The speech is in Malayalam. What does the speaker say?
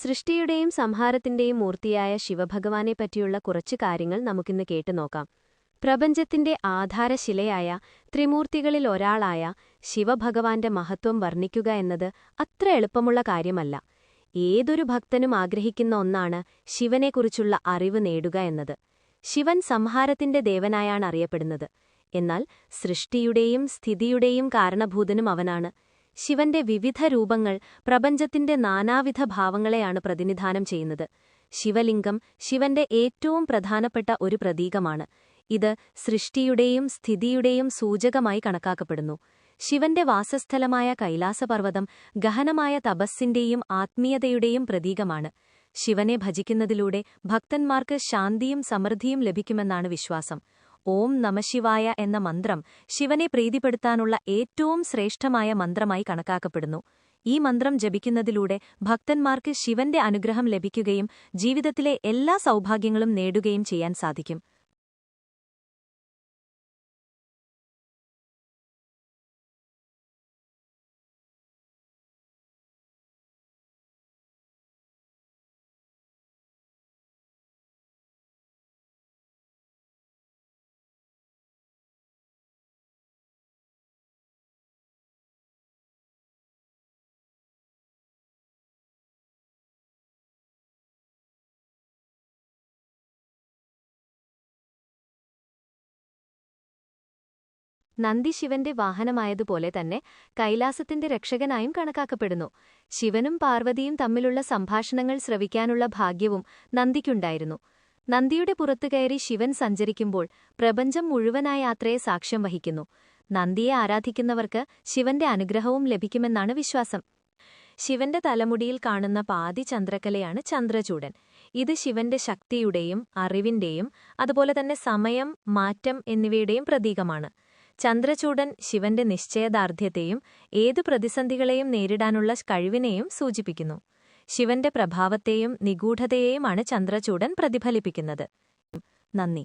സൃഷ്ടിയുടെയും സംഹാരത്തിന്റെയും മൂർത്തിയായ ശിവഭഗവാനെപ്പറ്റിയുള്ള കുറച്ചു കാര്യങ്ങൾ നമുക്കിന്ന് കേട്ടുനോക്കാം. പ്രപഞ്ചത്തിന്റെ ആധാരശിലയായ ത്രിമൂർത്തികളിൽ ഒരാളായ ശിവഭഗവാന്റെ മഹത്വം വർണ്ണിക്കുക എന്നത് അത്ര എളുപ്പമുള്ള കാര്യമല്ല. ഏതൊരു ഭക്തനും ആഗ്രഹിക്കുന്ന ഒന്നാണ് ശിവനെക്കുറിച്ചുള്ള അറിവ് നേടുക എന്നത്. ശിവൻ സംഹാരത്തിന്റെ ദേവനായാണ് അറിയപ്പെടുന്നത്. എന്നാൽ സൃഷ്ടിയുടെയും സ്ഥിതിയുടെയും കാരണഭൂതനും അവനാണ്. ശിവന്റെ വിവിധ രൂപങ്ങൾ പ്രപഞ്ചത്തിന്റെ നാനാവിധ ഭാവങ്ങളെയാണ് പ്രതിനിധാനം ചെയ്യുന്നത്. ശിവലിംഗം ശിവന്റെ ഏറ്റവും പ്രധാനപ്പെട്ട ഒരു പ്രതീകമാണ്. ഇത് സൃഷ്ടിയുടെയും സ്ഥിതിയുടെയും സൂചകമായി കണക്കാക്കപ്പെടുന്നു. ശിവന്റെ വാസസ്ഥലമായ കൈലാസപർവ്വതം ഗഹനമായ തപസ്സിന്റെയും ആത്മീയതയുടെയും പ്രതീകമാണ്. ശിവനെ ഭജിക്കുന്നതിലൂടെ ഭക്തന്മാർക്ക് ശാന്തിയും സമൃദ്ധിയും ലഭിക്കുമെന്നാണ് വിശ്വാസം. ഓം നമഃശിവായ എന്ന മന്ത്രം ശിവനെ പ്രീതിപ്പെടുത്താനുള്ള ഏറ്റവും ശ്രേഷ്ഠമായ മന്ത്രമായി കണക്കാക്കപ്പെടുന്നു. ഈ മന്ത്രം ജപിക്കുന്നതിലൂടെ ഭക്തന്മാർക്ക് ശിവന്റെ അനുഗ്രഹം ലഭിക്കുകയും ജീവിതത്തിലെ എല്ലാ സൗഭാഗ്യങ്ങളും നേടുകയും ചെയ്യാൻ സാധിക്കും. നന്ദി ശിവന്റെ വാഹനമായതുപോലെ തന്നെ കൈലാസത്തിന്റെ രക്ഷകനായും കണക്കാക്കപ്പെടുന്നു. ശിവനും പാർവതിയും തമ്മിലുള്ള സംഭാഷണങ്ങൾ ശ്രവിക്കാനുള്ള ഭാഗ്യവും നന്ദിക്കുണ്ടായിരുന്നു. നന്ദിയുടെ പുറത്തുകയറി ശിവൻ സഞ്ചരിക്കുമ്പോൾ പ്രപഞ്ചം മുഴുവനായ യാത്രയെ സാക്ഷ്യം വഹിക്കുന്നു. നന്ദിയെ ആരാധിക്കുന്നവർക്ക് ശിവന്റെ അനുഗ്രഹവും ലഭിക്കുമെന്നാണ് വിശ്വാസം. ശിവന്റെ തലമുടിയിൽ കാണുന്ന പാതി ചന്ദ്രക്കലയാണ് ചന്ദ്രചൂഡൻ. ഇത് ശിവന്റെ ശക്തിയുടെയും അറിവിന്റെയും അതുപോലെ തന്നെ സമയം, മാറ്റം എന്നിവയുടെയും പ്രതീകമാണ്. ചന്ദ്രചൂഡൻ ശിവന്റെ നിശ്ചയദാർഢ്യത്തെയും ഏതു പ്രതിസന്ധികളെയും നേരിടാനുള്ള കഴിവിനെയും സൂചിപ്പിക്കുന്നു. ശിവന്റെ പ്രഭാവത്തെയും നിഗൂഢതയെയുമാണ് ചന്ദ്രചൂഡൻ പ്രതിഫലിപ്പിക്കുന്നത്. നന്ദി.